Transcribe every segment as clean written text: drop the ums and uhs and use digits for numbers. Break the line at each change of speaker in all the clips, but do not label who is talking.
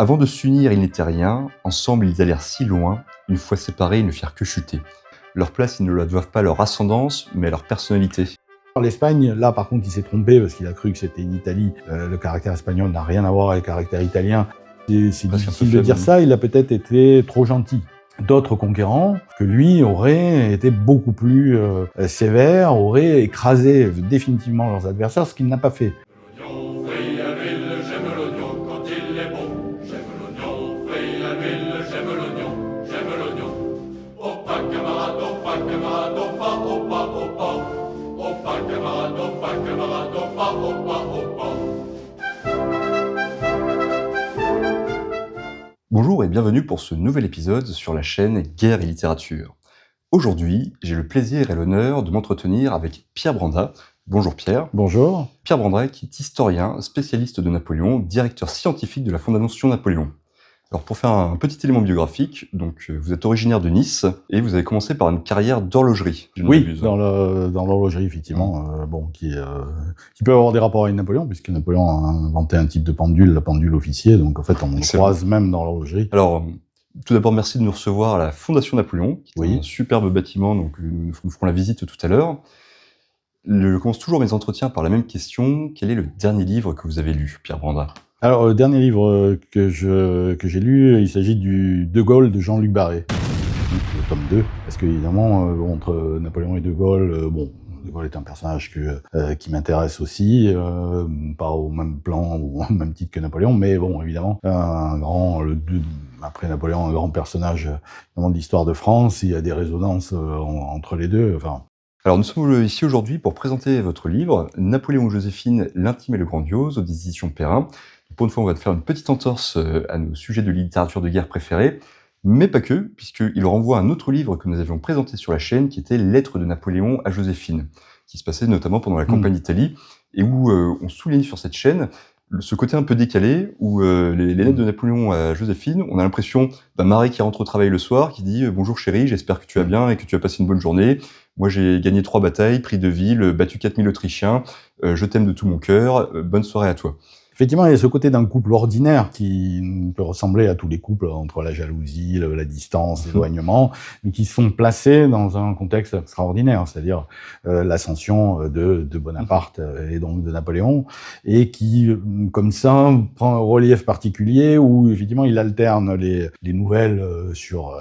Avant de s'unir, ils n'étaient rien, ensemble ils allèrent si loin, une fois séparés, ils ne firent que chuter. Leur place, ils ne la doivent pas à leur ascendance, mais à leur personnalité.
L'Espagne, là par contre, il s'est trompé parce qu'il a cru que c'était une Italie. Le caractère espagnol n'a rien à voir avec le caractère italien. C'est difficile de dire ça, il a peut-être été trop gentil. D'autres conquérants que lui auraient été beaucoup plus sévères, auraient écrasé définitivement leurs adversaires, ce qu'il n'a pas fait.
L'oignon fait la ville, j'aime l'oignon quand il est bon. J'aime l'oignon, fait la ville, j'aime l'oignon. Opa camarade, opa camarade, opa, opa, opa. Opa camarade, opa, opa, opa.
Bonjour et bienvenue pour ce nouvel épisode sur la chaîne Guerre et Littérature. Aujourd'hui, j'ai le plaisir et l'honneur de m'entretenir avec Pierre Branda. Bonjour Pierre.
Bonjour.
Pierre Branda qui est historien, spécialiste de Napoléon, directeur scientifique de la Fondation Napoléon. Alors pour faire un petit élément biographique, donc vous êtes originaire de Nice et vous avez commencé par une carrière d'horlogerie.
Oui, dans l'horlogerie effectivement, qui peut avoir des rapports avec Napoléon, puisque Napoléon a inventé un type de pendule, la pendule officier, donc en fait on le croise même dans l'horlogerie.
Alors, tout d'abord merci de nous recevoir à la Fondation Napoléon, qui est
Oui.
un superbe bâtiment, donc nous ferons la visite tout à l'heure. Je commence toujours mes entretiens par la même question. Quel est le dernier livre que vous avez lu, Pierre Branda ?
Alors, le dernier livre que j'ai lu, il s'agit du De Gaulle de Jean-Luc Barré, donc, le tome 2, parce qu'évidemment, entre Napoléon et De Gaulle, De Gaulle est un personnage qui m'intéresse aussi, pas au même plan ou au même titre que Napoléon, mais bon, évidemment, après Napoléon, un grand personnage de l'histoire de France, il y a des résonances entre les deux, enfin...
Alors nous sommes ici aujourd'hui pour présenter votre livre, Napoléon et Joséphine, l'intime et le grandiose, aux éditions Perrin. Pour une fois, on va faire une petite entorse à nos sujets de littérature de guerre préférés, mais pas que, puisqu'il renvoie à un autre livre que nous avions présenté sur la chaîne, qui était Lettres de Napoléon à Joséphine, qui se passait notamment pendant la campagne d'Italie, et où on souligne sur cette chaîne ce côté un peu décalé, où les lettres de Napoléon à Joséphine, on a l'impression d'un mari qui rentre au travail le soir, qui dit « Bonjour chérie, j'espère que tu vas bien et que tu as passé une bonne journée. Moi j'ai gagné 3 batailles, pris 2 villes, battu 4000 Autrichiens, je t'aime de tout mon cœur, bonne soirée à toi ».
Effectivement, il y a ce côté d'un couple ordinaire qui peut ressembler à tous les couples entre la jalousie, la distance, l'éloignement, mais qui sont placés dans un contexte extraordinaire, c'est-à-dire l'ascension de Bonaparte et donc de Napoléon, et qui, comme ça, prend un relief particulier où, effectivement, il alterne les nouvelles sur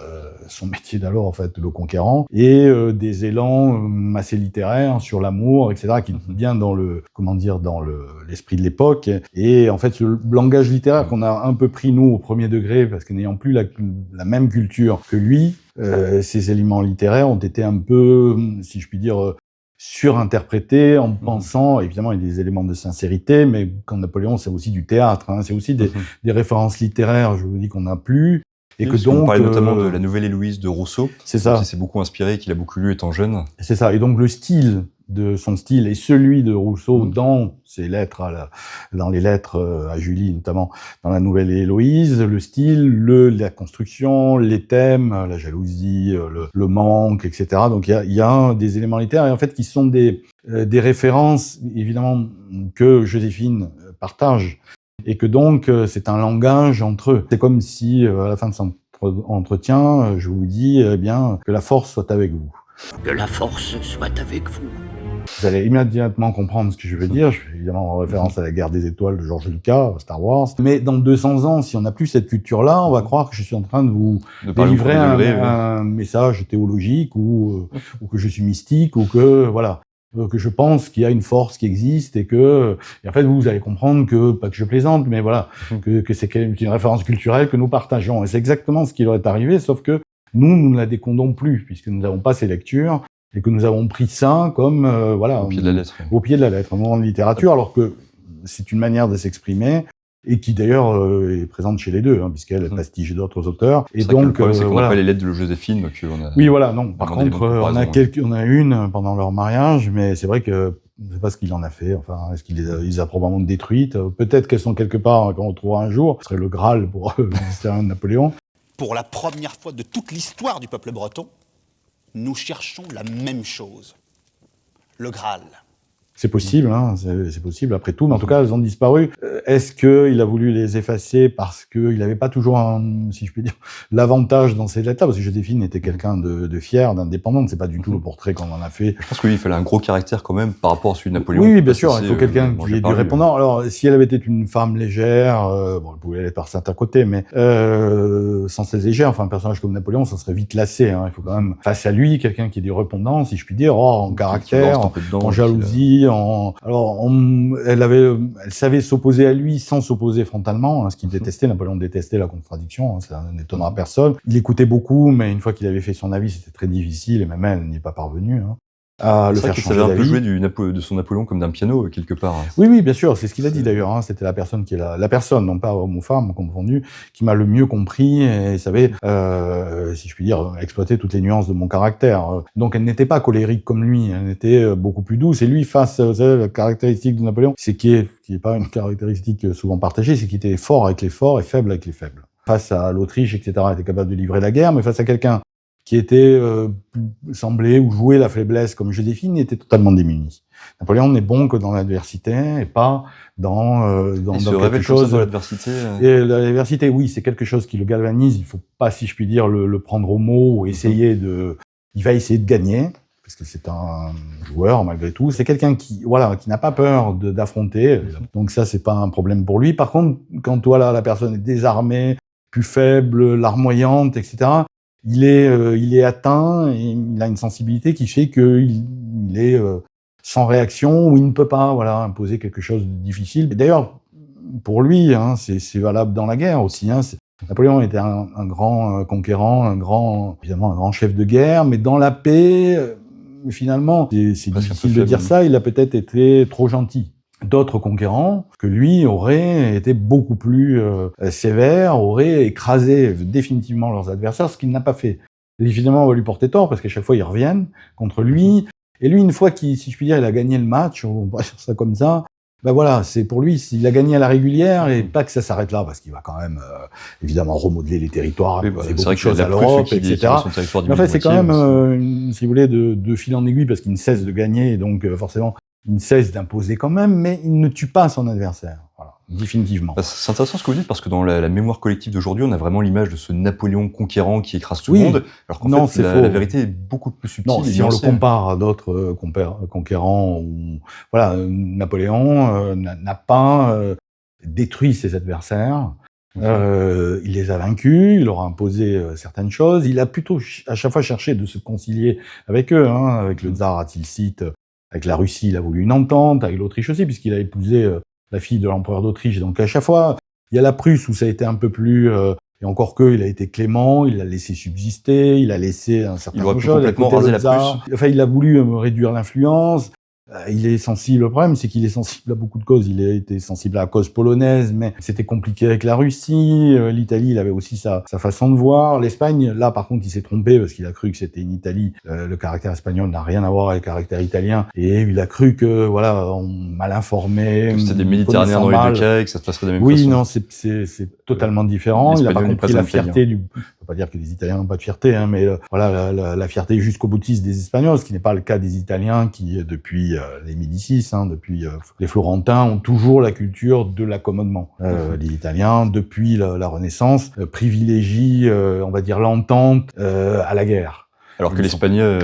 son métier d'alors, en fait, le conquérant, et des élans assez littéraires sur l'amour, etc., qui est bien dans l'esprit de l'époque. Et en fait, ce langage littéraire qu'on a un peu pris, nous, au premier degré, parce que n'ayant plus la même culture que lui, ces éléments littéraires ont été un peu, si je puis dire, surinterprétés en pensant, évidemment, il y a des éléments de sincérité, mais quand Napoléon, c'est aussi du théâtre, hein, c'est aussi des références littéraires, je vous dis qu'on n'a plus. Et que donc,
on parlait notamment de la Nouvelle Héloïse de Rousseau,
c'est ça,
qui s'est beaucoup inspiré, qu'il a beaucoup lu étant jeune.
C'est ça. Et donc le style de son style et celui de Rousseau dans ses lettres dans les lettres à Julie, notamment dans la Nouvelle Héloïse, le style, la construction, les thèmes, la jalousie, le manque, etc. Donc il y a des éléments littéraires et en fait qui sont des références évidemment que Joséphine partage. Et que donc, c'est un langage entre eux. C'est comme si, à la fin de son entretien, je vous dis, que la force soit avec vous.
Que la force soit avec vous.
Vous allez immédiatement comprendre ce que je veux dire. Je fais évidemment en référence à la guerre des étoiles de George Lucas, Star Wars. Mais dans 200 ans, si on n'a plus cette culture-là, on va croire que je suis en train de vous délivrer un message théologique ou que je suis mystique ou que, voilà. Que je pense qu'il y a une force qui existe et en fait vous allez comprendre que, pas que je plaisante, mais voilà, que c'est une référence culturelle que nous partageons. Et c'est exactement ce qui leur est arrivé, sauf que nous ne la décondons plus, puisque nous n'avons pas ces lectures et que nous avons pris ça comme,
au pied de la lettre.
Au pied de la lettre, un moment de littérature, alors que c'est une manière de s'exprimer, et qui d'ailleurs est présente chez les deux, hein, puisqu'elle pastige d'autres auteurs. Et donc,
le problème, c'est qu'on n'a pas les lettres de Joséphine, donc on a...
Oui, voilà, non. Par contre, on a une pendant leur mariage, mais c'est vrai que je ne sais pas ce qu'il en a fait. Enfin, est-ce qu'il les a probablement détruites? Peut-être qu'elles sont quelque part, quand on trouvera un jour. Ce serait le Graal pour l'historien de Napoléon.
Pour la première fois de toute l'histoire du peuple breton, nous cherchons la même chose. Le Graal.
C'est possible, hein, c'est possible après tout, mais en tout cas, elles ont disparu. Est-ce qu'il a voulu les effacer parce qu'il n'avait pas toujours, si je puis dire, l'avantage dans ces lettres-là? Parce que Joséphine était quelqu'un de fier, d'indépendant, c'est pas du tout le portrait qu'on en a fait.
Je pense que oui, il fallait un gros caractère quand même par rapport à celui de Napoléon.
Oui, bien sûr, il faut quelqu'un qui ait du
lui.
répondant. Alors, si elle avait été une femme légère, bon, elle pouvait l'être par certains côtés, mais sans cesse légère, enfin, un personnage comme Napoléon, ça serait vite lassé. Hein. Il faut quand même, face à lui, quelqu'un qui ait du répondant, si je puis dire, en caractère, en jalousie, elle savait s'opposer à lui sans s'opposer frontalement, hein, ce qu'il détestait. Napoléon détestait la contradiction, hein, ça n'étonnera personne. Il écoutait beaucoup, mais une fois qu'il avait fait son avis, c'était très difficile, et même elle n'y est pas parvenue. Hein. À le faire changer
d'avis. Ça avait un peu joué de son Napoléon comme d'un piano, quelque part. Hein.
Oui, bien sûr, c'est ce qu'il a dit d'ailleurs. Hein. C'était la personne la personne, non pas homme ou femme confondu, qui m'a le mieux compris et savait, si je puis dire, exploiter toutes les nuances de mon caractère. Donc elle n'était pas colérique comme lui, elle était beaucoup plus douce. Et lui, face, vous savez, la caractéristique de Napoléon, c'est qui est pas une caractéristique souvent partagée, c'est qu'il était fort avec les forts et faible avec les faibles. Face à l'Autriche, etc., il était capable de livrer la guerre, mais face à quelqu'un qui était semblait ou jouait la faiblesse comme Joséphine, était totalement démuni. Napoléon n'est bon que dans l'adversité et pas dans quelque chose.
Dans l'adversité.
Et l'adversité, oui, c'est quelque chose qui le galvanise. Il faut pas, si je puis dire, le prendre au mot ou essayer il va essayer de gagner parce que c'est un joueur malgré tout. C'est quelqu'un qui n'a pas peur d'affronter. Donc ça, c'est pas un problème pour lui. Par contre, quand la personne est désarmée, plus faible, larmoyante, etc. Il est atteint et il a une sensibilité qui fait qu'il est sans réaction ou il ne peut pas imposer quelque chose de difficile. Et d'ailleurs, pour lui, hein, c'est valable dans la guerre aussi. Hein, Napoléon était un grand conquérant, évidemment un grand chef de guerre, mais dans la paix, finalement, c'est difficile de dire ça, il a peut-être été trop gentil. D'autres conquérants que lui auraient été beaucoup plus sévères, auraient écrasé définitivement leurs adversaires, ce qu'il n'a pas fait. Et évidemment, on va lui porter tort parce qu'à chaque fois ils reviennent contre lui. Et lui, une fois si je puis dire, il a gagné le match, on va dire ça comme ça. C'est pour lui, il a gagné à la régulière et pas que ça s'arrête là parce qu'il va quand même évidemment remodeler les territoires, poser beaucoup de choses à l'Europe, etc. Mais en fait, c'est quand même, si vous voulez, de fil en aiguille parce qu'il ne cesse de gagner et donc forcément. Il ne cesse d'imposer quand même, mais il ne tue pas son adversaire. Voilà, définitivement.
C'est intéressant ce que vous dites, parce que dans la mémoire collective d'aujourd'hui, on a vraiment l'image de ce Napoléon conquérant qui écrase tout le monde, alors qu'en fait, la vérité est beaucoup plus subtile.
Non, si on le compare à d'autres conquérants, Napoléon n'a pas détruit ses adversaires. Il les a vaincus, il leur a imposé certaines choses. Il a plutôt à chaque fois cherché de se concilier avec eux, hein, avec le tsar Atilsite. Avec la Russie, il a voulu une entente, avec l'Autriche aussi, puisqu'il a épousé la fille de l'empereur d'Autriche. Donc à chaque fois, il y a la Prusse où ça a été un peu plus... et encore que, il a été clément, il l'a laissé subsister, il a laissé un certain nombre de choses.
Il a complètement rasé la Prusse.
Enfin, il a voulu réduire l'influence. Il est sensible, le problème, c'est qu'il est sensible à beaucoup de causes. Il a été sensible à la cause polonaise, mais c'était compliqué avec la Russie. L'Italie, il avait aussi sa façon de voir. L'Espagne, là, par contre, il s'est trompé parce qu'il a cru que c'était une Italie. Le caractère espagnol n'a rien à voir avec le caractère italien. Et il a cru que, on mal informé.
C'était des Méditerranéens dans les deux cas et que ça se passerait de la même façon.
Oui, non, c'est totalement différent. Il n'a pas compris la fierté du... Je peux pas dire que les Italiens n'ont pas de fierté, hein, mais la fierté jusqu'au boutiste des Espagnols, ce qui n'est pas le cas des Italiens qui, depuis les Médicis, hein, depuis les Florentins, ont toujours la culture de l'accommodement. Les Italiens, depuis la Renaissance, privilégient, on va dire, l'entente à la guerre.
Alors que l'Espagnol,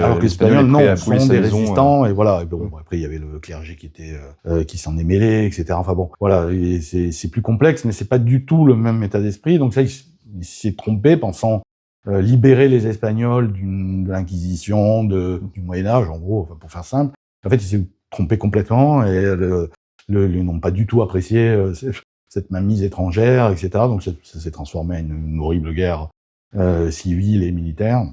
non, sont des résistants, et voilà. Et bon, après, il y avait le clergé qui s'en est mêlé, etc. Enfin bon, voilà, et c'est plus complexe, mais c'est pas du tout le même état d'esprit. Donc ça, il s'est trompé, pensant libérer les Espagnols de l'Inquisition, du Moyen-Âge, en gros, pour faire simple. En fait, il s'est trompé complètement, et ils n'ont pas du tout apprécié cette mainmise étrangère, etc. Donc ça s'est transformé en une horrible guerre civile et militaire.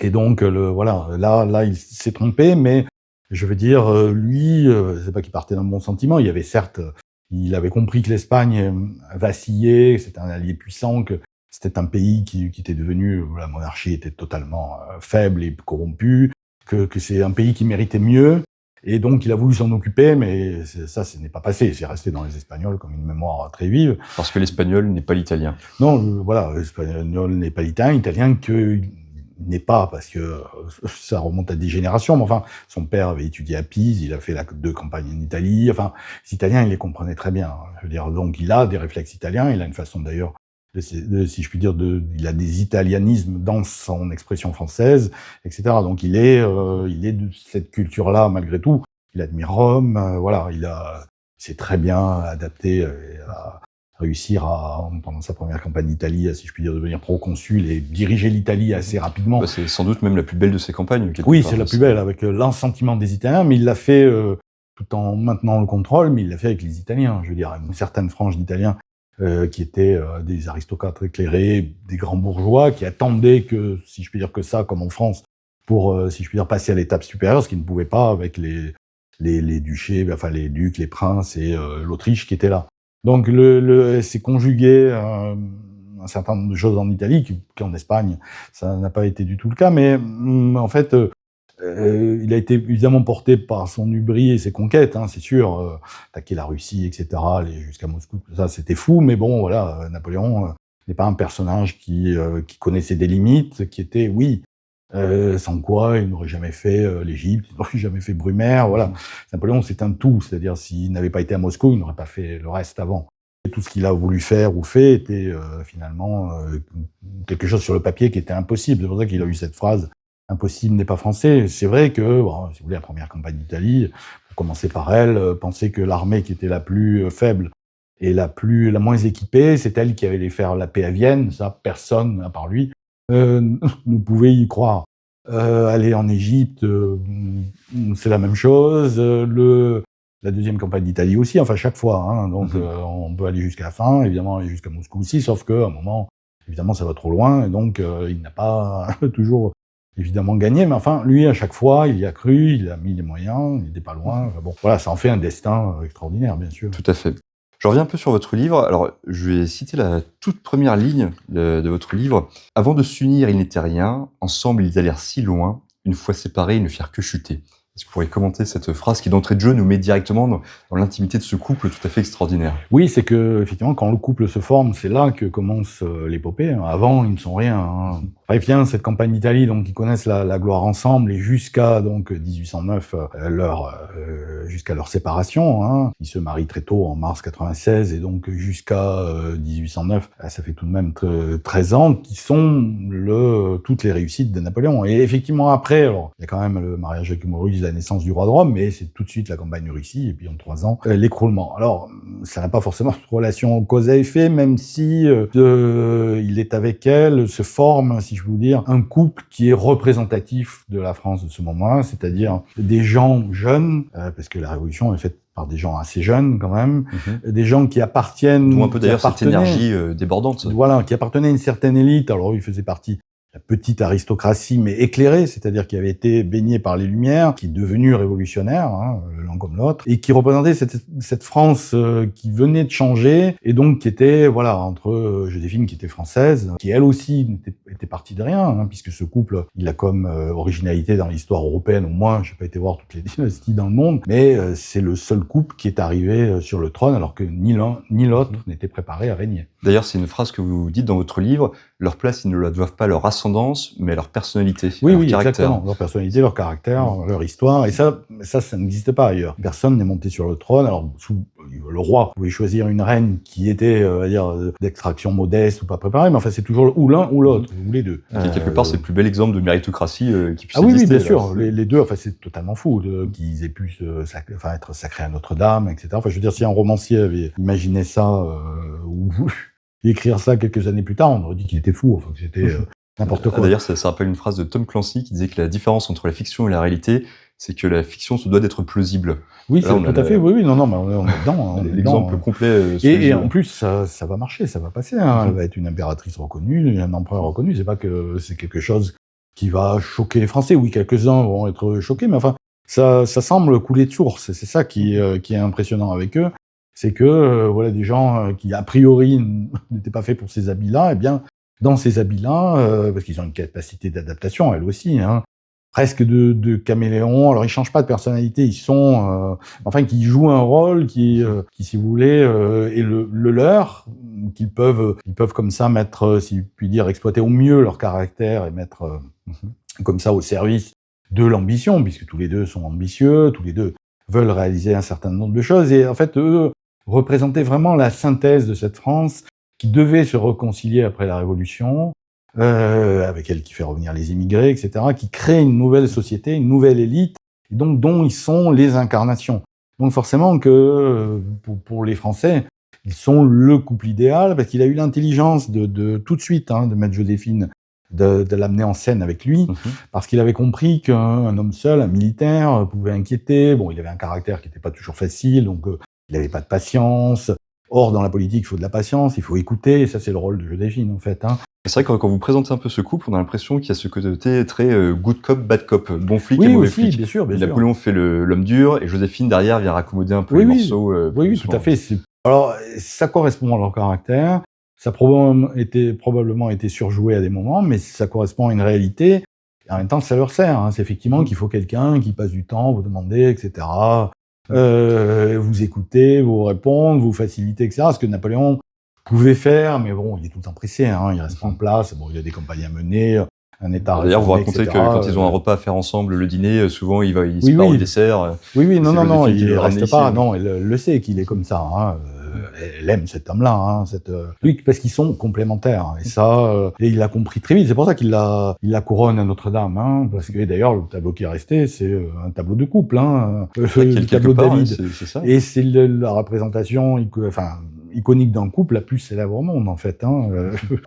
Et donc, là, il s'est trompé, mais je veux dire, lui, c'est pas qu'il partait d'un bon sentiment. Il avait compris que l'Espagne vacillait, que c'était un allié puissant, que c'était un pays qui était devenu, la monarchie était totalement faible et corrompue, que c'est un pays qui méritait mieux. Et donc, il a voulu s'en occuper, mais ça n'est pas passé. C'est resté dans les Espagnols comme une mémoire très vive.
Parce que l'espagnol n'est pas l'italien.
Non, l'espagnol n'est pas l'italien, n'est pas, parce que ça remonte à des générations, mais enfin, son père avait étudié à Pise, il a fait 2 campagnes en Italie, enfin, les Italiens, il les comprenait très bien. Je veux dire, donc il a des réflexes italiens, il a une façon d'ailleurs, si je puis dire, il a des italianismes dans son expression française, etc. Donc il est de cette culture-là, malgré tout. Il admire Rome, voilà, il s'est très bien adapté à réussir pendant sa première campagne d'Italie, si je puis dire, devenir proconsul et diriger l'Italie assez rapidement.
Bah, c'est sans doute même la plus belle de ses campagnes.
Oui, c'est la plus belle, avec l'assentiment des Italiens, mais il l'a fait tout en maintenant le contrôle, mais il l'a fait avec les Italiens. Je veux dire, une certaine frange d'Italiens qui étaient des aristocrates éclairés, des grands bourgeois, qui attendaient que, si je puis dire que ça, comme en France, pour, si je puis dire, passer à l'étape supérieure, ce qu'ils ne pouvaient pas avec les duchés, enfin les ducs, les princes et l'Autriche qui étaient là. Donc c'est conjugué un certain nombre de choses en Italie, qu'en Espagne, ça n'a pas été du tout le cas, mais en fait, il a été évidemment porté par son hubris et ses conquêtes, hein, c'est sûr, attaquer la Russie, etc., aller jusqu'à Moscou, ça c'était fou, mais bon, voilà, Napoléon n'est pas un personnage qui connaissait des limites, qui était, oui, sans quoi il n'aurait jamais fait l'Égypte, il n'aurait jamais fait Brumaire, voilà. Napoléon, c'est un tout, c'est-à-dire s'il n'avait pas été à Moscou, il n'aurait pas fait le reste avant. Et tout ce qu'il a voulu faire ou fait était finalement quelque chose sur le papier qui était impossible. C'est pour ça qu'il a eu cette phrase « impossible n'est pas français ». C'est vrai que, bon, si vous voulez, la première campagne d'Italie, pour commencer par elle, penser que l'armée qui était la plus faible et la moins équipée, c'est elle qui allait faire la paix à Vienne, ça, personne, à part lui, ne pouvait y croire. Aller en Égypte, c'est la même chose. La deuxième campagne d'Italie aussi, enfin chaque fois. Hein, donc on peut aller jusqu'à la fin, évidemment aller jusqu'à Moscou aussi, sauf qu'à un moment, évidemment, ça va trop loin, et donc il n'a pas toujours évidemment gagné. Mais enfin, lui, à chaque fois, il y a cru, il a mis les moyens, il n'était pas loin. Enfin, bon, voilà, ça en fait un destin extraordinaire, bien sûr.
Tout à fait. Je reviens un peu sur votre livre. Alors, je vais citer la toute première ligne de votre livre. « Avant de s'unir, ils n'étaient rien. Ensemble, ils allèrent si loin. Une fois séparés, ils ne firent que chuter. » Est-ce que vous pourriez commenter cette phrase qui, d'entrée de jeu, nous met directement dans l'intimité de ce couple tout à fait extraordinaire?
Oui, c'est que, effectivement, quand le couple se forme, c'est là que commence l'épopée. Avant, ils ne sont rien. Hein. Bref, vient cette campagne d'Italie, donc ils connaissent la gloire ensemble, et jusqu'à donc 1809, jusqu'à leur séparation. Hein. Ils se marient très tôt, en mars 96, et donc jusqu'à 1809, ça fait tout de même 13 ans, qui sont toutes les réussites de Napoléon. Et effectivement, après, alors, il y a quand même le mariage avec Maurice, la naissance du roi de Rome, mais c'est tout de suite la campagne de Russie, et puis en 3 ans, l'écroulement. Alors, ça n'a pas forcément de relation cause à effet, même si il est avec elle, se forme, si je veux dire, un couple qui est représentatif de la France de ce moment-là, c'est-à-dire des gens jeunes, parce que la Révolution est faite par des gens assez jeunes quand même, des gens qui appartiennent...
D'où un peu d'ailleurs cette énergie débordante.
Voilà, qui appartenaient à une certaine élite, alors il faisait partie la petite aristocratie, mais éclairée, c'est-à-dire qui avait été baignée par les Lumières, qui est devenue révolutionnaire, hein, l'un comme l'autre, et qui représentait cette France qui venait de changer, et donc qui était, voilà, entre Joséphine, qui était française, qui elle aussi était partie de rien, hein, puisque ce couple, il a comme originalité dans l'histoire européenne, au moins, j'ai pas été voir toutes les dynasties dans le monde, mais c'est le seul couple qui est arrivé sur le trône, alors que ni l'un ni l'autre n'était préparé à régner.
D'ailleurs, c'est une phrase que vous dites dans votre livre, leur place, ils ne la doivent pas à leur ascendance, mais à leur personnalité,
oui,
leur
oui,
caractère.
Exactement. Leur personnalité, leur caractère, leur histoire. Et ça n'existe pas ailleurs. Personne n'est monté sur le trône. Alors, le roi pouvait choisir une reine qui était, on va dire, d'extraction modeste ou pas préparée, mais enfin, c'est toujours ou l'un ou l'autre, ou les deux.
Qui, quelque part, c'est le plus bel exemple de méritocratie qui puisse
exister. Oui, bien
là.
sûr. Les deux, enfin, c'est totalement fou qu'ils aient pu être sacrés à Notre-Dame, etc. Enfin, je veux dire, si un romancier avait imaginé ça, ou écrire ça quelques années plus tard, on aurait dit qu'il était fou, enfin que c'était n'importe quoi.
D'ailleurs, ça rappelle une phrase de Tom Clancy qui disait que la différence entre la fiction et la réalité, c'est que la fiction se doit d'être plausible.
Oui, c'est tout à fait, oui, non, mais on est dedans. On est
l'exemple complet.
Et en plus, ça va marcher, ça va passer, hein. Elle va être une impératrice reconnue, un empereur reconnu, c'est pas que c'est quelque chose qui va choquer les Français. Oui, quelques-uns vont être choqués, mais enfin, ça semble couler de source, c'est ça qui est impressionnant avec eux. C'est que voilà, des gens qui a priori n'étaient pas faits pour ces habits-là, eh bien dans ces habits-là, parce qu'ils ont une capacité d'adaptation, elles aussi, hein, presque de caméléons. Alors ils changent pas de personnalité, ils sont enfin qui jouent un rôle qui si vous voulez est le leur, ils peuvent comme ça mettre, si je puis dire, exploiter au mieux leur caractère et mettre comme ça au service de l'ambition, puisque tous les deux sont ambitieux, tous les deux veulent réaliser un certain nombre de choses, et en fait eux représentaient vraiment la synthèse de cette France qui devait se réconcilier après la Révolution, avec elle qui fait revenir les immigrés, etc., qui crée une nouvelle société, une nouvelle élite, et donc dont ils sont les incarnations. Donc forcément que pour les Français, ils sont le couple idéal, parce qu'il a eu l'intelligence de tout de suite de mettre Joséphine, de l'amener en scène avec lui, parce qu'il avait compris qu'un homme seul, un militaire, pouvait inquiéter. Bon, il avait un caractère qui n'était pas toujours facile, donc il n'avait pas de patience. Or, dans la politique, il faut de la patience, il faut écouter, et ça, c'est le rôle de Joséphine, en fait.
C'est vrai que quand vous présentez un peu ce couple, on a l'impression qu'il y a ce côté très good cop, bad cop, bon flic et
Oui,
mauvais
aussi,
flic.
bien sûr, bien sûr.
Napoléon fait l'homme dur, et Joséphine, derrière, vient raccommoder un peu les morceaux.
Oui, tout à fait. Alors, ça correspond à leur caractère. Ça a probablement été surjoué à des moments, mais ça correspond à une réalité. Et en même temps, ça leur sert. C'est effectivement qu'il faut quelqu'un qui passe du temps, vous demander, etc. Vous écouter, vous répondre, vous faciliter, etc. Ce que Napoléon pouvait faire, mais bon, il est tout le temps pressé. Il reste pas en place. Bon, il a des campagnes à mener, un État.
D'ailleurs, vous
réformé,
racontez
etc.
que quand ils ont un repas à faire ensemble, le dîner, souvent il se part au dessert.
Oui, non,
Joséphine qui
il
le ramène
reste
ici.
pas. Non, elle le sait qu'il est comme ça. Elle aime cet homme-là, parce qu'ils sont complémentaires. Et ça, et il l'a compris très vite. C'est pour ça qu'il la couronne à Notre-Dame, parce que d'ailleurs le tableau qui est resté, c'est un tableau de couple, le tableau de David.
C'est ça.
Et c'est la représentation, iconique d'un couple la plus célèbre au monde, en fait.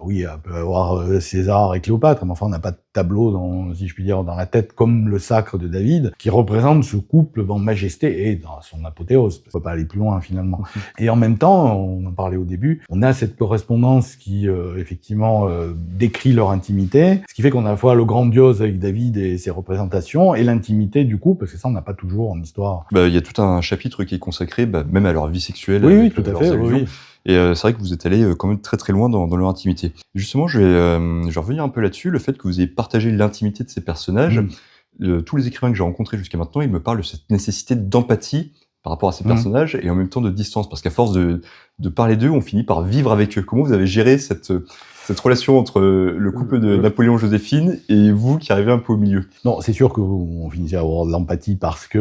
Oui, on peut avoir César et Cléopâtre, mais enfin, on n'a pas de tableau, si je puis dire, dans la tête comme le Sacre de David, qui représente ce couple en majesté et dans son apothéose. On peut pas aller plus loin, finalement. Et en même temps, on en parlait au début, on a cette correspondance qui, effectivement, décrit leur intimité, ce qui fait qu'on a à la fois le grandiose avec David et ses représentations, et l'intimité du couple, parce que ça, on n'a pas toujours en histoire.
Il y a tout un chapitre qui est consacré, même à leur vie sexuelle.
Oui,
avec
tout à
leurs
fait,
allusions.
oui.
Et c'est vrai que vous êtes allé quand même très très loin dans leur intimité. Justement, je vais revenir un peu là-dessus, le fait que vous ayez partagé l'intimité de ces personnages. Tous les écrivains que j'ai rencontrés jusqu'à maintenant, ils me parlent de cette nécessité d'empathie par rapport à ces personnages et en même temps de distance, parce qu'à force de parler d'eux, on finit par vivre avec eux. Comment vous avez géré cette relation entre le couple de Napoléon-Joséphine et vous qui arrivez un peu au milieu?
Non, c'est sûr qu'on finissait à avoir de l'empathie parce qu'à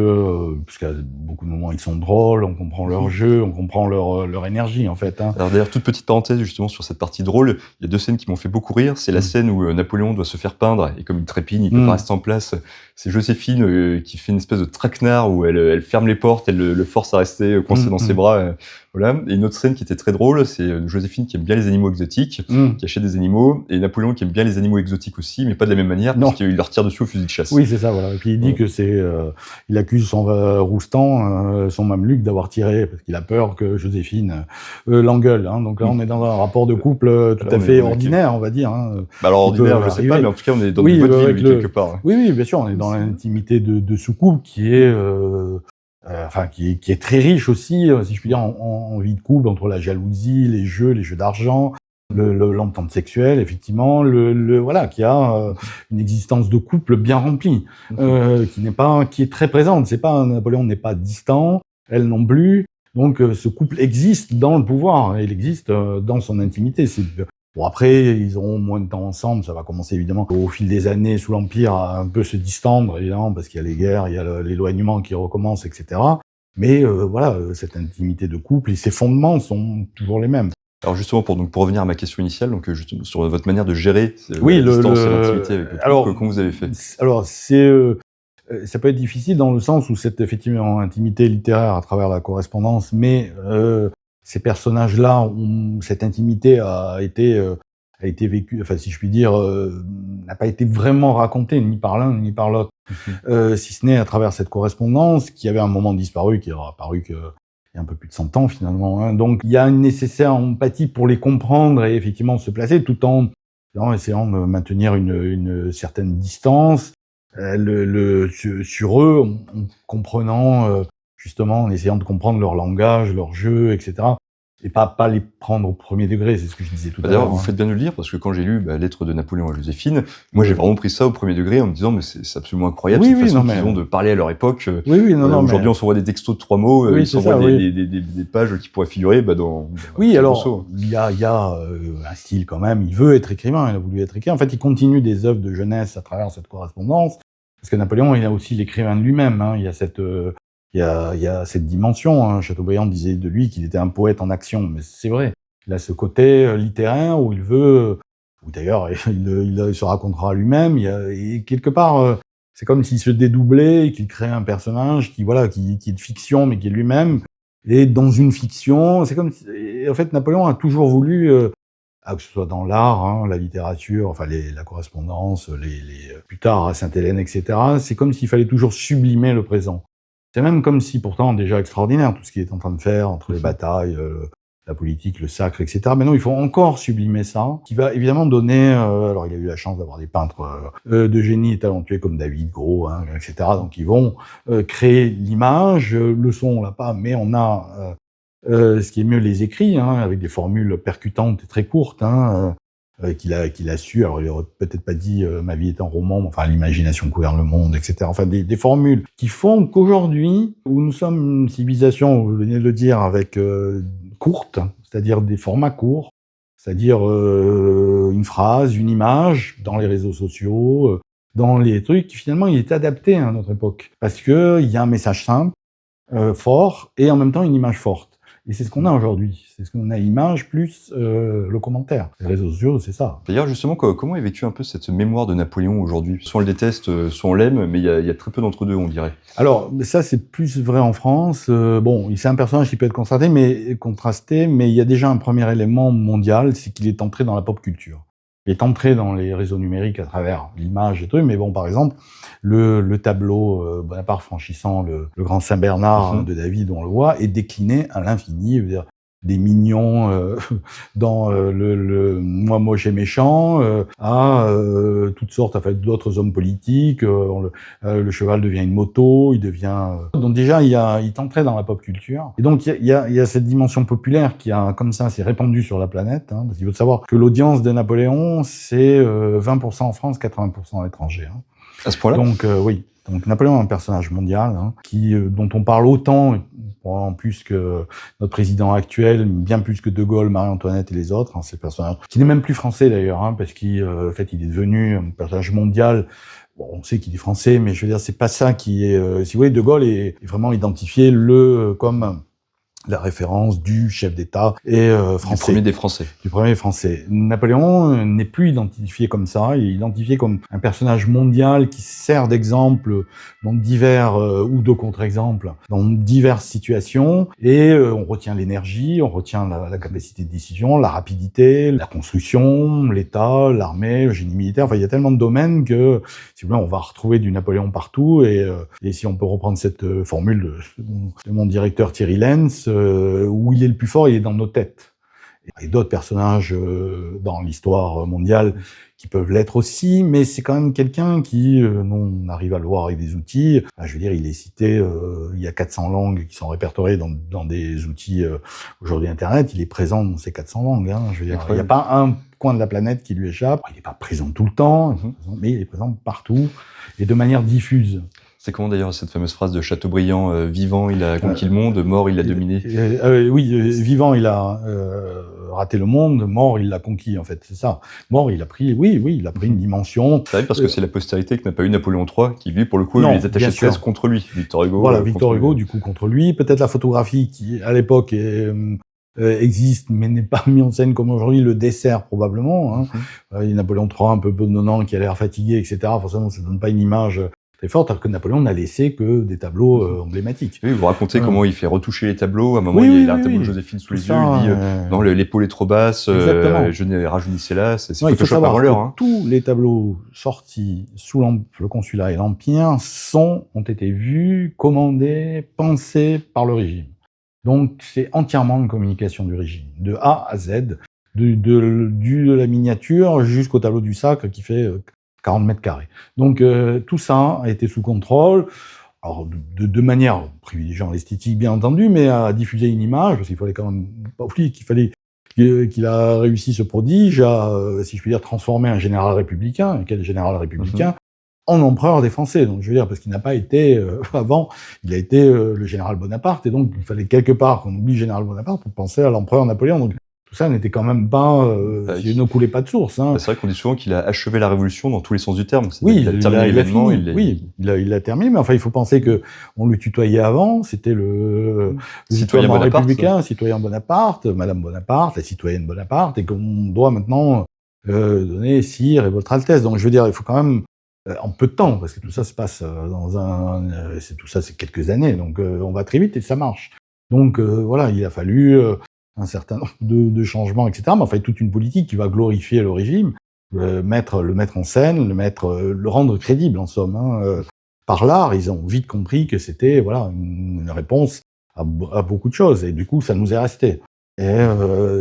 beaucoup de moments ils sont drôles, on comprend leur jeu, on comprend leur énergie, en fait.
Alors d'ailleurs, toute petite parenthèse justement sur cette partie drôle, il y a 2 scènes qui m'ont fait beaucoup rire. C'est la scène où Napoléon doit se faire peindre et comme il trépigne, il peut pas rester en place. C'est Joséphine qui fait une espèce de traquenard où elle ferme les portes, elle le force à rester coincé dans ses bras. Voilà. Et une autre scène qui était très drôle, c'est Joséphine qui aime bien les animaux exotiques, qui achète des animaux, et Napoléon qui aime bien les animaux exotiques aussi, mais pas de la même manière, parce qu'il leur tire dessus au fusil de chasse.
Oui, c'est ça, voilà. Et puis il dit que il accuse son Roustan, son mameluc, d'avoir tiré, parce qu'il a peur que Joséphine l'engueule. Donc là, on est dans un rapport de couple tout à fait ordinaire, on va dire.
Alors ordinaire, je sais pas, mais en tout cas, on est dans une bonne vie quelque part.
Oui, bien sûr, on est dans l'intimité de ce couple qui est qui est très riche aussi, si je puis dire, en vie de couple, entre la jalousie, les jeux d'argent, l'entente sexuelle, effectivement, qui a une existence de couple bien remplie, qui est très présente. Napoléon n'est pas distant, elle non plus. Donc, ce couple existe dans le pouvoir, il existe dans son intimité. Bon, après, ils auront moins de temps ensemble, ça va commencer évidemment au fil des années sous l'Empire à un peu se distendre, évidemment, parce qu'il y a les guerres, il y a l'éloignement qui recommence, etc. Mais cette intimité de couple et ses fondements sont toujours les mêmes.
Alors justement, pour revenir à ma question initiale, donc sur votre manière de gérer la distance et l'intimité avec le couple, comment vous avez fait?
Alors, ça peut être difficile dans le sens où cette effectivement intimité littéraire à travers la correspondance, mais ces personnages-là, cette intimité a été vécue, enfin si je puis dire, n'a pas été vraiment racontée ni par l'un ni par l'autre, si ce n'est à travers cette correspondance qui avait un moment disparu, qui aura apparu il y a un peu plus de 100 ans finalement. Donc il y a une nécessaire empathie pour les comprendre et effectivement se placer, tout en essayant de maintenir une certaine distance sur eux, en comprenant justement, en essayant de comprendre leur langage, leur jeu, etc. Et pas les prendre au premier degré, c'est ce que je disais tout à l'heure.
D'ailleurs, vous faites bien de le dire, parce que quand j'ai lu Lettre de Napoléon à Joséphine, moi j'ai vraiment pris ça au premier degré en me disant mais c'est absolument incroyable cette façon qu'ils ont de parler à leur époque. Aujourd'hui on s'envoie des textos de 3 mots, ils s'envoient des pages qui pourraient figurer dans
alors il y a un style quand même, il veut être écrivain, il a voulu être écrivain. En fait, il continue des œuvres de jeunesse à travers cette correspondance, parce que Napoléon, il a aussi l'écrivain de lui-même, hein. Il y a cette dimension, hein. Chateaubriand disait de lui qu'il était un poète en action, mais c'est vrai. Il a ce côté littéraire où il veut, ou d'ailleurs il se racontera lui-même. Et quelque part, c'est comme s'il se dédoublait, qu'il créait un personnage qui est de fiction, mais qui est lui-même. Et dans une fiction, c'est comme si, en fait, Napoléon a toujours voulu, que ce soit dans l'art, hein, la littérature, enfin la correspondance, plus tard à Sainte-Hélène, etc. C'est comme s'il fallait toujours sublimer le présent. C'est même comme si, pourtant, déjà extraordinaire, tout ce qu'il est en train de faire, entre les batailles, la politique, le sacre, etc. Mais non, il faut encore sublimer ça, qui va évidemment donner... alors, il a eu la chance d'avoir des peintres de génie et talentueux comme David, Gros, hein, etc. Donc, ils vont créer l'image. Le son, on l'a pas, mais on a ce qui est mieux, les écrits, hein, avec des formules percutantes et très courtes, hein, qu'il a su, alors il aurait peut-être pas dit ma vie est un roman, mais enfin l'imagination gouverne le monde, etc. Enfin des formules qui font qu'aujourd'hui, où nous sommes une civilisation, vous venez de le dire, avec courte, c'est-à-dire des formats courts, c'est-à-dire une phrase, une image dans les réseaux sociaux, dans les trucs, finalement il est adapté à notre époque, parce que il y a un message simple, fort, et en même temps une image forte. Et c'est ce qu'on a aujourd'hui. C'est ce qu'on a, l'image plus le commentaire. Les réseaux sociaux, c'est ça.
D'ailleurs, justement, comment est vécue un peu cette mémoire de Napoléon aujourd'hui? Soit on le déteste, soit on l'aime, mais il y a très peu d'entre-deux, on dirait.
Alors, ça, c'est plus vrai en France. C'est un personnage qui peut être contrasté, mais il y a déjà un premier élément mondial, c'est qu'il est entré dans la pop culture. Il est entré dans les réseaux numériques à travers l'image et tout, mais bon, par exemple, le tableau Bonaparte franchissant le grand Saint-Bernard de David, on le voit, est décliné à l'infini. Je veux dire, des mignons dans le moi moche et méchant, à toutes sortes, enfin, d'autres hommes politiques. Le cheval devient une moto, il devient... Donc déjà, il est entré dans la pop culture. Et donc, il y a cette dimension populaire qui a, comme ça, s'est répandue sur la planète. Hein, parce qu'il faut savoir que l'audience de Napoléon, c'est 20% en France, 80% à l'étranger. Hein.
À ce point-là?
Donc, oui. Donc Napoléon est un personnage mondial, hein, dont on parle autant, en plus que notre président actuel, bien plus que De Gaulle, Marie-Antoinette et les autres. Hein, ces personnages qui n'est même plus français d'ailleurs, hein, parce en fait, il est devenu un personnage mondial. Bon, on sait qu'il est français, mais je veux dire, c'est pas ça qui est. Si vous voyez, De Gaulle est vraiment identifié comme la référence du chef d'État et français.
Du premier des Français.
Du premier français. Napoléon n'est plus identifié comme ça, il est identifié comme un personnage mondial qui sert d'exemple dans divers, ou de contre-exemple, dans diverses situations, et on retient l'énergie, on retient la capacité de décision, la rapidité, la construction, l'État, l'armée, le génie militaire, enfin il y a tellement de domaines que, si vous voulez, on va retrouver du Napoléon partout, et si on peut reprendre cette formule de mon directeur Thierry Lenz, où il est le plus fort, il est dans nos têtes. Il y a d'autres personnages dans l'histoire mondiale qui peuvent l'être aussi, mais c'est quand même quelqu'un qui, on arrive à le voir avec des outils. Je veux dire, il est cité, il y a 400 langues qui sont répertoriées dans des outils aujourd'hui Internet. Il est présent dans ces 400 langues. Hein. Je veux dire, il n'y a pas un coin de la planète qui lui échappe. Il n'est pas présent tout le temps, mais il est présent partout et de manière diffuse.
C'est comment d'ailleurs cette fameuse phrase de Chateaubriand, vivant il a conquis le monde, mort il l'a dominé?
Vivant il a raté le monde, mort il l'a conquis en fait, c'est ça. Mort il a pris, il a pris une dimension.
C'est vrai parce que c'est la postérité que n'a pas eu Napoléon III, qui lui pour le coup a eu les attachés de presse contre lui. Victor Hugo.
Voilà, Victor Hugo du coup contre lui. Peut-être la photographie qui à l'époque existe mais n'est pas mis en scène comme aujourd'hui, le dessert probablement. Hein. Il y a Napoléon III un peu bedonnant qui a l'air fatigué, etc. Forcément ça donne pas une image très forte, alors que Napoléon n'a laissé que des tableaux emblématiques.
Oui, vous racontez comment il fait retoucher les tableaux. À un moment, il a un tableau de Joséphine sous les yeux, il dit non, l'épaule est trop basse, je n'ai rajeunissez là. C'est Photoshop avant l'heure. Hein.
Tous les tableaux sortis sous le consulat et l'Empire ont été vus, commandés, pensés par le régime. Donc, c'est entièrement une communication du régime, de A à Z, de la miniature jusqu'au tableau du sacre qui fait 40 mètres carrés. Donc tout ça a été sous contrôle. alors de manière privilégiant l'esthétique bien entendu, mais à diffuser une image, parce qu'il fallait quand même pas oublier qu'il a réussi ce prodige à, si je puis dire, transformer un général républicain, quel général républicain, en empereur des Français. Donc je veux dire, parce qu'il n'a pas été, avant, il a été le général Bonaparte, et donc il fallait quelque part qu'on oublie le général Bonaparte pour penser à l'empereur Napoléon. Donc tout ça n'était quand même pas, il ne coulait pas de source. Hein.
C'est vrai qu'on dit souvent qu'il a achevé la Révolution dans tous les sens du terme.
Oui,
il a terminé l'événement.
Il l'a terminé, mais enfin, il faut penser que on le tutoyait avant, c'était le
citoyen
républicain, citoyen Bonaparte, Madame Bonaparte, la citoyenne Bonaparte, et qu'on doit maintenant donner sire et votre Altesse. Donc, je veux dire, il faut quand même en peu de temps, parce que tout ça se passe c'est quelques années, donc on va très vite et ça marche. Donc voilà, il a fallu un certain nombre de changements, etc. Mais enfin, toute une politique qui va glorifier le régime, le mettre en scène, le rendre crédible, en somme. Hein. Par l'art, ils ont vite compris que c'était voilà une réponse à beaucoup de choses. Et du coup, ça nous est resté. Et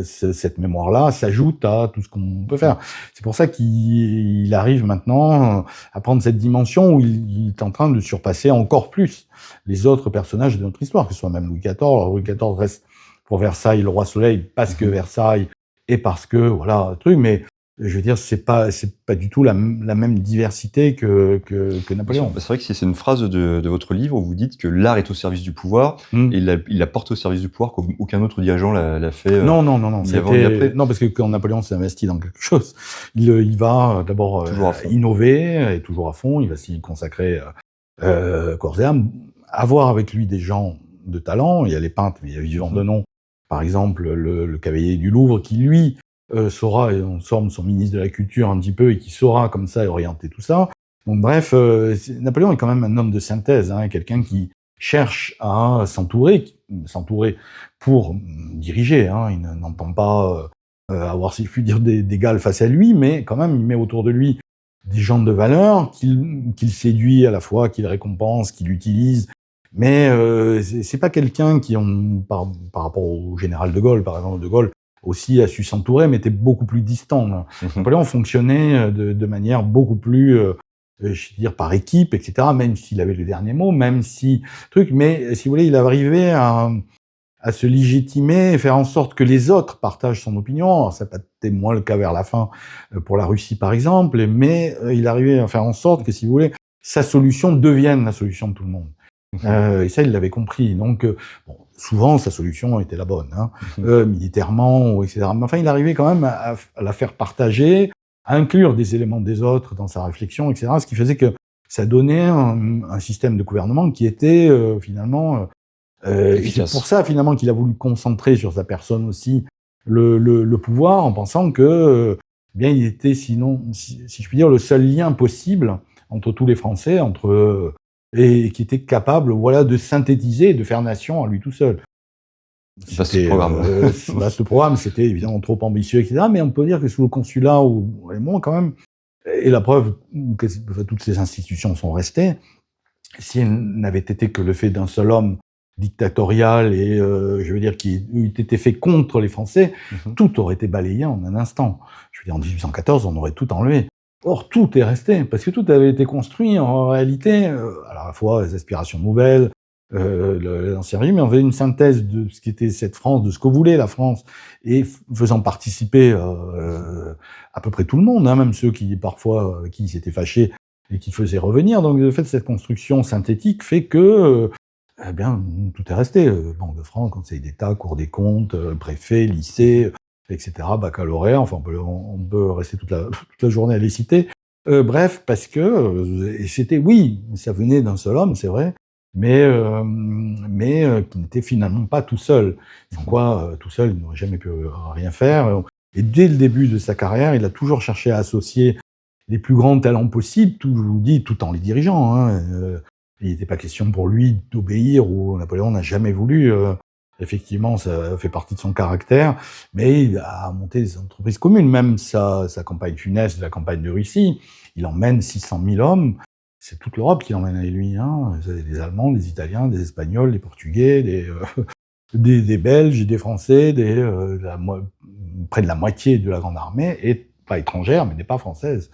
cette mémoire-là s'ajoute à tout ce qu'on peut faire. C'est pour ça qu'il arrive maintenant à prendre cette dimension où il est en train de surpasser encore plus les autres personnages de notre histoire, que ce soit même Louis XIV. Alors, Louis XIV reste pour Versailles le roi Soleil parce que Versailles et parce que voilà truc, mais je veux dire c'est pas du tout la même diversité que Napoléon.
C'est vrai que c'est une phrase de votre livre où vous dites que l'art est au service du pouvoir et il la porte au service du pouvoir comme aucun autre dirigeant l'a fait.
Non,
ni avant ni après.
Non, parce que quand Napoléon s'est investi dans quelque chose, il va d'abord innover et toujours à fond. Il va s'y consacrer corps et âme, avoir avec lui des gens de talent. Il y a les peintres, mais il y a Vivant Denon, par exemple, le cavalier du Louvre, qui lui saura, et on forme son ministre de la Culture un petit peu, et qui saura comme ça orienter tout ça. Donc bref, Napoléon est quand même un homme de synthèse, hein, quelqu'un qui cherche à s'entourer pour diriger. Hein, il n'entend pas avoir, si je puis dire, d'égal face à lui, mais quand même, il met autour de lui des gens de valeur qu'il séduit à la fois, qu'il récompense, qu'il utilise. Mais c'est pas quelqu'un qui, par rapport au général de Gaulle, par exemple, de Gaulle aussi a su s'entourer, mais était beaucoup plus distant. Napoléon fonctionnait de manière beaucoup plus, je veux dire, par équipe, etc. Même s'il avait le dernier mot, même si mais si vous voulez, il arrivait à se légitimer et faire en sorte que les autres partagent son opinion. Alors, ça n'a pas été moins le cas vers la fin pour la Russie, par exemple, mais il arrivait à faire en sorte que, si vous voulez, sa solution devienne la solution de tout le monde. Et ça, il l'avait compris. Donc, bon, souvent, sa solution était la bonne, hein, militairement, etc. Mais enfin, il arrivait quand même à la faire partager, à inclure des éléments des autres dans sa réflexion, etc. Ce qui faisait que ça donnait un système de gouvernement qui était finalement c'est pour ça, finalement, qu'il a voulu concentrer sur sa personne aussi le pouvoir, en pensant que bien, il était, sinon, si je puis dire, le seul lien possible entre tous les Français, et qui était capable, voilà, de synthétiser et de faire nation à lui tout seul.
Vaste programme.
Vaste programme, c'était évidemment trop ambitieux, etc. Mais on peut dire que sous le consulat ou Raymond, quand même, et la preuve que toutes ces institutions sont restées, si elles n'avaient été que le fait d'un seul homme dictatorial et, je veux dire, qui eût été fait contre les Français, tout aurait été balayé en un instant. Je veux dire, en 1814, on aurait tout enlevé. Or, tout est resté, parce que tout avait été construit, en réalité, à la fois les aspirations nouvelles, l'ancien régime, mais on avait une synthèse de ce qu'était cette France, de ce que voulait la France, et faisant participer à peu près tout le monde, hein, même ceux qui, parfois, qui s'étaient fâchés et qui faisaient revenir. Donc, le fait de cette construction synthétique fait que, eh bien, tout est resté. Banque de France, Conseil d'État, Cour des comptes, préfet, lycée, etc., baccalauréat, enfin on peut rester toute la journée à les citer. Bref, parce que c'était, oui, ça venait d'un seul homme, c'est vrai, mais qui n'était finalement pas tout seul. Sans quoi, tout seul, il n'aurait jamais pu rien faire. Et dès le début de sa carrière, il a toujours cherché à associer les plus grands talents possibles, je vous dis, tout en les dirigeant. Hein. Il n'était pas question pour lui d'obéir, ou Napoléon n'a jamais voulu. Effectivement, ça fait partie de son caractère, mais il a monté des entreprises communes. Même sa campagne funeste, la campagne de Russie, il emmène 600 000 hommes. C'est toute l'Europe qui l'emmène avec lui. Hein. Des Allemands, des Italiens, des Espagnols, des Portugais, des Belges, des Français, près de la moitié de la grande armée est pas étrangère, mais n'est pas française.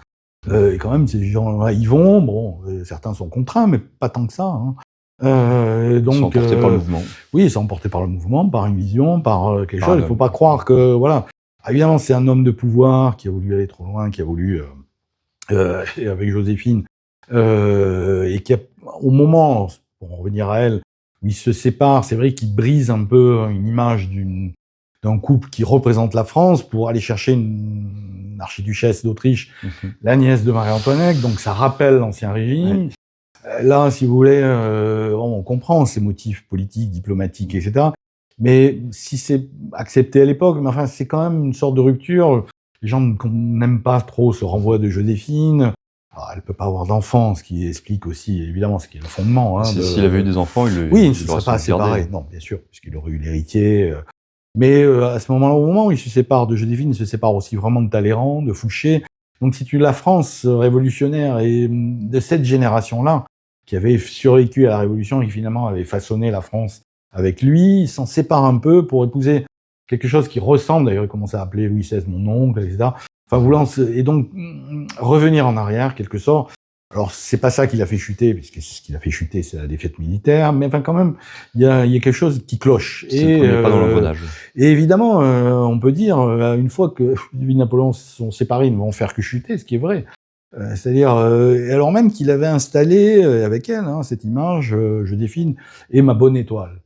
Et quand même, ces gens-là y vont. Bon, certains sont contraints, mais pas tant que ça. Hein. Donc,
Ils sont emportés par le mouvement.
Oui, ils sont emportés par le mouvement, par une vision, par quelque chose. Il ne faut
homme.
pas croire que, voilà. Évidemment, c'est un homme de pouvoir qui a voulu aller trop loin, qui a voulu, avec Joséphine, et qui a, au moment, pour en revenir à elle, où ils se séparent, c'est vrai qu'il brise un peu une image d'un couple qui représente la France pour aller chercher une archiduchesse d'Autriche, la nièce de Marie-Antoinette, donc ça rappelle l'Ancien Régime.
Ouais.
Là, si vous voulez, on comprend ces motifs politiques, diplomatiques, etc. Mais si c'est accepté à l'époque, mais enfin, c'est quand même une sorte de rupture. Les gens n'aiment pas trop ce renvoi de Joséphine. Alors, elle peut pas avoir d'enfants, ce qui explique aussi, évidemment, ce qui est le fondement. Hein,
S'il avait eu des enfants,
oui, il ne se serait pas séparé. Non, bien sûr, puisqu'il aurait eu l'héritier. Mais à ce moment-là, au moment où il se sépare de Joséphine, il se sépare aussi vraiment de Talleyrand, de Fouché. Donc, si tu la France révolutionnaire et de cette génération-là, qui avait survécu à la Révolution et qui finalement avait façonné la France avec lui, il s'en sépare un peu pour épouser quelque chose qui ressemble, d'ailleurs il commençait à appeler Louis XVI mon oncle, etc. Enfin, et donc revenir en arrière, quelque sorte. Alors, c'est pas ça qui l'a fait chuter, puisque ce qui l'a fait chuter, c'est la défaite militaire, mais enfin, quand même, il y a quelque chose qui cloche.
C'est le premier pas dans l'engrenage.
Et évidemment, on peut dire, une fois que lui et Napoléon sont séparés, ils ne vont faire que chuter, ce qui est vrai. C'est-à-dire, alors même qu'il avait installé avec elle cette image, Joséphine et ma bonne étoile.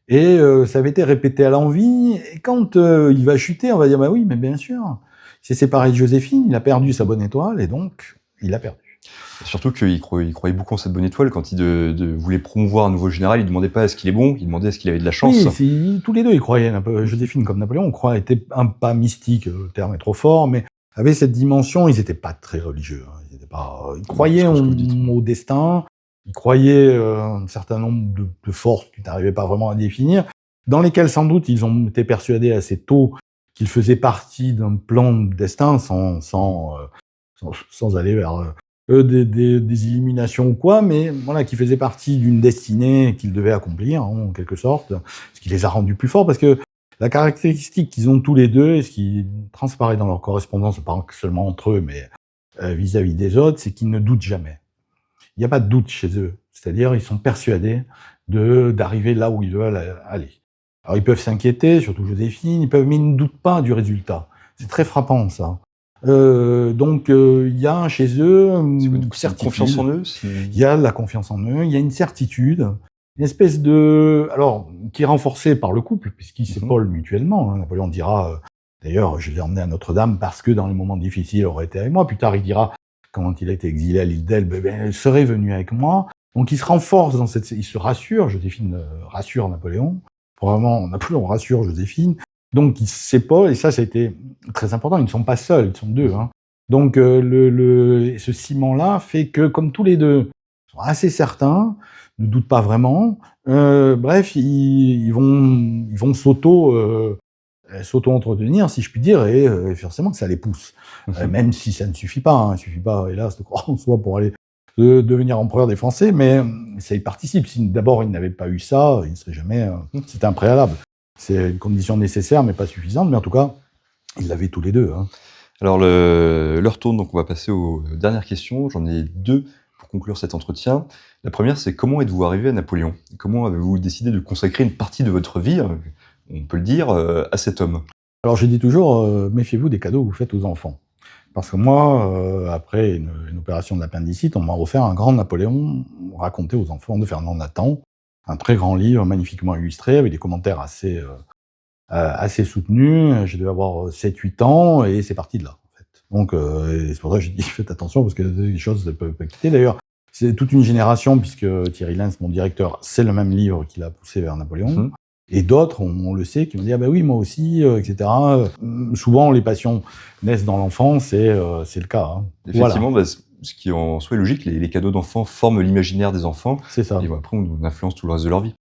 Et ça avait été répété à l'envi. Et quand il va chuter, on va dire bah oui, mais bien sûr, il s'est séparé de Joséphine, il a perdu sa bonne étoile et donc il a perdu.
Surtout qu'il croyait beaucoup en cette bonne étoile. Quand il voulait promouvoir un nouveau général, il demandait pas est-ce qu'il est bon, il demandait est-ce qu'il avait de la chance.
Oui, tous les deux, ils croyaient. Joséphine comme Napoléon, était pas mystique, le terme est trop fort, mais avait cette dimension. Ils n'étaient pas très religieux. Ils croyaient au destin. Ils croyaient un certain nombre de forces qu'ils n'arrivaient pas vraiment à définir, dans lesquelles sans doute ils ont été persuadés assez tôt qu'ils faisaient partie d'un plan de destin sans aller vers des illuminations ou quoi, mais voilà, qui faisaient partie d'une destinée qu'ils devaient accomplir, en quelque sorte, ce qui les a rendus plus forts, parce que la caractéristique qu'ils ont tous les deux, et ce qui transparaît dans leur correspondance, pas seulement entre eux, mais vis-à-vis des autres, c'est qu'ils ne doutent jamais. Il n'y a pas de doute chez eux. C'est-à-dire, ils sont persuadés d'arriver là où ils veulent aller. Alors, ils peuvent s'inquiéter, surtout Joséphine, mais ils ne doutent pas du résultat. C'est très frappant, ça. Donc, il y a chez eux une certitude.
Confiance en eux.
Il y a de la confiance en eux, il y a une certitude, une espèce de... Alors, qui est renforcée par le couple, puisqu'ils s'épaulent mutuellement. Napoléon dira, d'ailleurs, je l'ai emmené à Notre-Dame parce que dans les moments difficiles, il aurait été avec moi. Plus tard, il dira, quand il a été exilé à l'île d'Elbe, elle serait venue avec moi. Donc il se renforce il se rassure, Joséphine rassure Napoléon. Probablement, Napoléon rassure Joséphine. Donc ils s'épaulent, et ça a été très important. Ils ne sont pas seuls, ils sont deux. Donc ce ciment-là fait que, comme tous les deux sont assez certains, ne doutent pas vraiment, bref, ils vont s'auto-entretenir, si je puis dire, et forcément que ça les pousse. Même si ça ne suffit pas, il ne suffit pas, hélas, de croire en soi pour aller devenir empereur des Français, mais ça y participe. Si d'abord il n'avait pas eu ça, il ne serait jamais... c'est un préalable. C'est une condition nécessaire, mais pas suffisante, mais en tout cas, ils l'avaient tous les deux.
Alors, l'heure tourne, donc on va passer aux dernières questions. J'en ai deux pour conclure cet entretien. La première, c'est comment êtes-vous arrivé à Napoléon? Comment avez-vous décidé de consacrer une partie de votre vie, on peut le dire, à cet homme? Alors,
je dis toujours, méfiez-vous des cadeaux que vous faites aux enfants. Parce que moi, après une opération de l'appendicite, on m'a offert un grand Napoléon raconté aux enfants de Fernand Nathan, un très grand livre, magnifiquement illustré, avec des commentaires assez soutenus. Je devais avoir 7-8 ans, et c'est parti de là, en fait. Donc, c'est pour ça que j'ai dit, faites attention, parce que des choses ne peuvent pas quitter. D'ailleurs, c'est toute une génération, puisque Thierry Lenz, mon directeur, c'est le même livre qui l'a poussé vers Napoléon. Et d'autres, on le sait, qui m'ont dit « Ah ben oui, moi aussi, etc. » Souvent, les passions naissent dans l'enfance, et c'est le cas.
Effectivement, voilà. Ce qui en soi est logique, les cadeaux d'enfants forment l'imaginaire des enfants.
C'est ça.
Et après, on influence tout le reste de leur vie.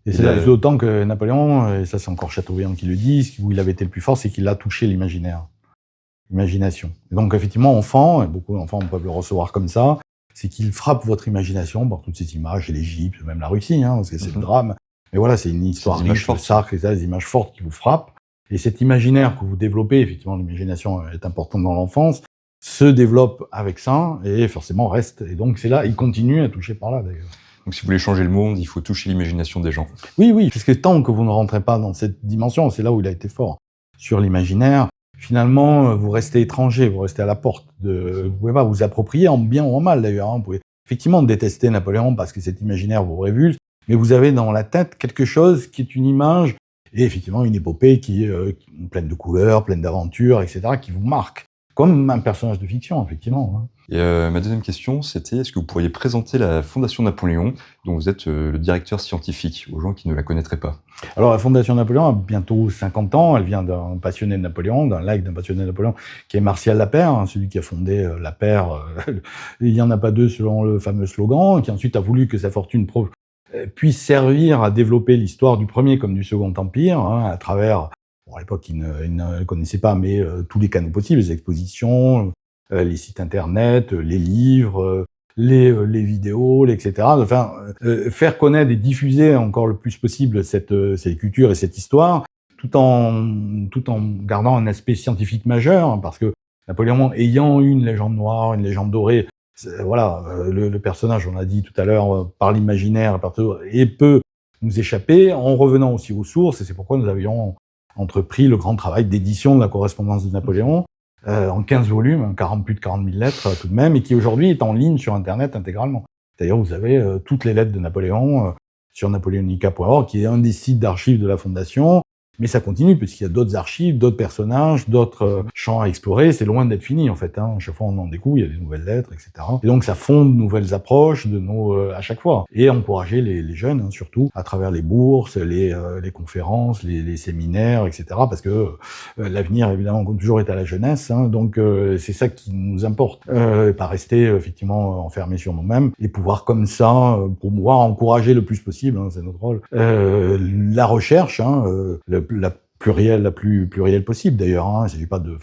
Et c'est d'autant que Napoléon, et ça c'est encore Chateaubriand qui le dit, où il avait été le plus fort, c'est qu'il a touché l'imaginaire. L'imagination. Et donc, effectivement, enfant, et beaucoup d'enfants peuvent le recevoir comme ça, c'est qu'il frappe votre imagination par toutes ces images, l'Égypte, même la Russie, parce que c'est le drame. Mais voilà, c'est une histoire riche, le sacre, et ça, des images fortes qui vous frappent. Et cet imaginaire que vous développez, effectivement, l'imagination est importante dans l'enfance, se développe avec ça, et forcément reste. Et donc, c'est là, il continue à toucher par là, d'ailleurs.
Donc si vous voulez changer le monde, il faut toucher l'imagination des gens.
Oui, puisque tant que vous ne rentrez pas dans cette dimension, c'est là où il a été fort, sur l'imaginaire, finalement, vous restez étranger, vous restez à la porte. Vous pouvez pas vous approprier, en bien ou en mal d'ailleurs. Vous pouvez effectivement détester Napoléon parce que cet imaginaire vous révulse, mais vous avez dans la tête quelque chose qui est une image, et effectivement une épopée qui est pleine de couleurs, pleine d'aventures, etc., qui vous marque, comme un personnage de fiction, effectivement.
Et ma deuxième question, c'était est-ce que vous pourriez présenter la Fondation Napoléon, dont vous êtes le directeur scientifique, aux gens qui ne la connaîtraient pas?
Alors la Fondation Napoléon a bientôt 50 ans, elle vient d'un passionné de Napoléon, d'un like d'un passionné de Napoléon, qui est Martial Lapeyre, celui qui a fondé Lapeyre, il n'y en a pas deux selon le fameux slogan, qui ensuite a voulu que sa fortune puisse servir à développer l'histoire du Premier comme du Second Empire, à travers, bon, à l'époque il ne connaissait pas, mais tous les canaux possibles, les expositions, les sites internet, les livres, les vidéos, etc. Enfin, faire connaître et diffuser encore le plus possible cette culture et cette histoire, tout en gardant un aspect scientifique majeur, parce que Napoléon ayant une légende noire, une légende dorée, voilà, le personnage, on l'a dit tout à l'heure, par l'imaginaire, et peut nous échapper en revenant aussi aux sources, et c'est pourquoi nous avions entrepris le grand travail d'édition de la correspondance de Napoléon, en 15 volumes, plus de 40 000 lettres tout de même, et qui aujourd'hui est en ligne sur Internet intégralement. D'ailleurs, vous avez toutes les lettres de Napoléon sur napoleonica.org, qui est un des sites d'archives de la Fondation, mais ça continue, puisqu'il y a d'autres archives, d'autres personnages, d'autres champs à explorer, c'est loin d'être fini en fait. Chaque fois on en découvre, il y a des nouvelles lettres, etc. Et donc ça fonde de nouvelles approches à chaque fois. Et encourager les jeunes, surtout, à travers les bourses, les conférences, les séminaires, etc. Parce que l'avenir, évidemment, comme toujours, est à la jeunesse, donc c'est ça qui nous importe. Pas rester, effectivement, enfermés sur nous-mêmes, et pouvoir comme ça, promouvoir, encourager le plus possible, c'est notre rôle, la recherche, la plus plurielle possible d'ailleurs. Il ne s'agit pas de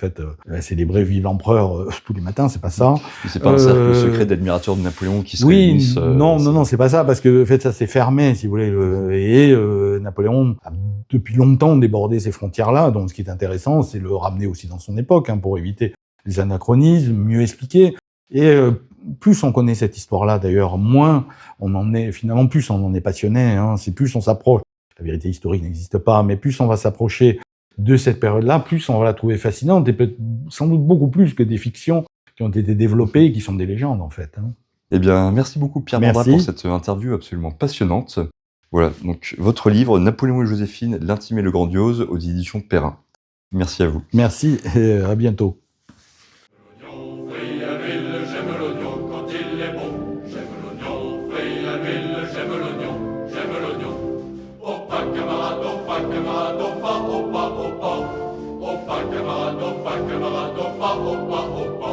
célébrer vive l'empereur tous les matins, c'est pas ça.
C'est pas un cercle secret d'admirateurs de Napoléon qui se réunissent.
Non, c'est pas ça, parce que ça s'est fermé, si vous voulez. Napoléon a depuis longtemps débordé ces frontières-là. Donc ce qui est intéressant, c'est le ramener aussi dans son époque, pour éviter les anachronismes, mieux expliquer. Et plus on connaît cette histoire-là, d'ailleurs, moins on en est, finalement, plus on en est passionné. C'est plus on s'approche. La vérité historique n'existe pas, mais plus on va s'approcher de cette période-là, plus on va la trouver fascinante, et peut-être sans doute beaucoup plus que des fictions qui ont été développées et qui sont des légendes, en fait.
Eh bien, merci beaucoup Pierre Mandrat pour cette interview absolument passionnante. Voilà, donc votre livre, Napoléon et Joséphine, l'intime et le grandiose, aux éditions Perrin. Merci à vous.
Merci, et à bientôt.
J'aime l'oignon quand il est bon. J'aime l'oignon, feuille la ville, j'aime l'oignon, j'aime l'oignon. Opa camarade, opa camarade, opa, opa, opa. Opa camarade, opa camarade, opa, opa, opa.